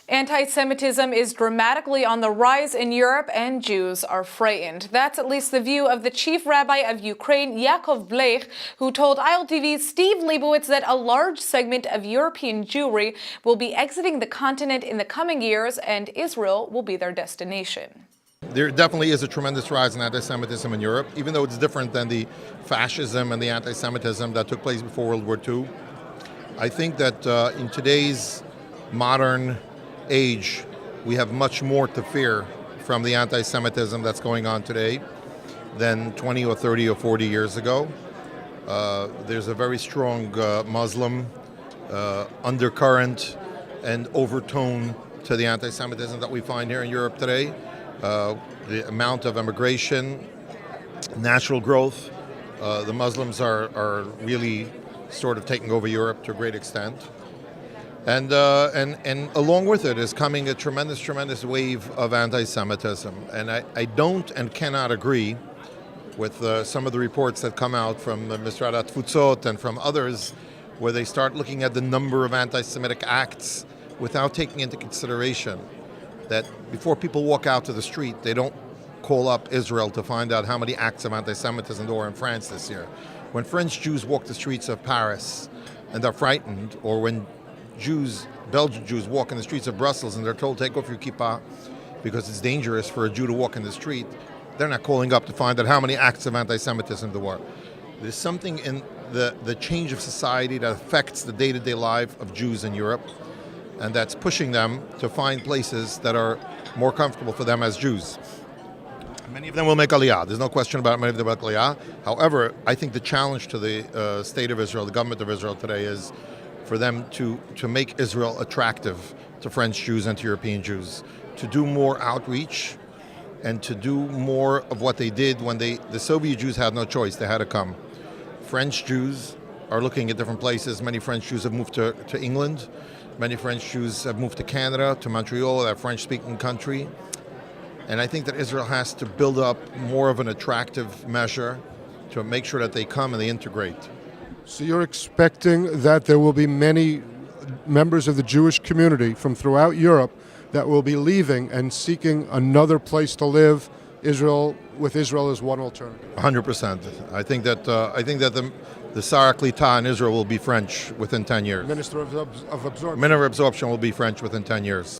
Anti-Semitism is dramatically on the rise in Europe, and Jews are frightened. That's at least the view of the Chief Rabbi of Ukraine, Yaakov Blech, who told ILTV's Steve Leibowitz that a large segment of European Jewry will be exiting the continent in the coming years, and Israel will be their destination. There definitely is a tremendous rise in anti-Semitism in Europe, even though it's different than the fascism and the anti-Semitism that took place before World War II. I think that in today's modern age, we have much more to fear from the anti-Semitism that's going on today than 20 or 30 or 40 years ago. There's a very strong Muslim undercurrent and overtone to the anti-Semitism that we find here in Europe today. The amount of immigration, natural growth, the Muslims are really sort of taking over Europe to a great extent. And along with it is coming a tremendous wave of anti-Semitism. And I don't and cannot agree with some of the reports that come out from Mr. Atfutzot and from others, where they start looking at the number of anti-Semitic acts without taking into consideration that before people walk out to the street, they don't call up Israel to find out how many acts of anti-Semitism there were in France this year. When French Jews walk the streets of Paris and they're frightened, or when Belgian Jews walk in the streets of Brussels and they're told, take off your kippah because it's dangerous for a Jew to walk in the street, they're not calling up to find out how many acts of anti-Semitism there were. There's something in the change of society that affects the day-to-day life of Jews in Europe, and that's pushing them to find places that are more comfortable for them as Jews. Many of them will make Aliyah. There's no question about many of them will make Aliyah. However, I think the challenge to the state of Israel, the government of Israel today, is for them to make Israel attractive to French Jews and to European Jews, to do more outreach and to do more of what they did when the Soviet Jews had no choice. They had to come. French Jews are looking at different places. Many French Jews have moved to England. Many French Jews have moved to Canada, to Montreal, that French-speaking country. And I think that Israel has to build up more of an attractive measure to make sure that they come and they integrate. So you're expecting that there will be many members of the Jewish community from throughout Europe that will be leaving and seeking another place to live, with Israel as one alternative? 100%. I think that the Sar Klita in Israel will be French within 10 years. Minister of Absorption. Minister of Absorption will be French within 10 years.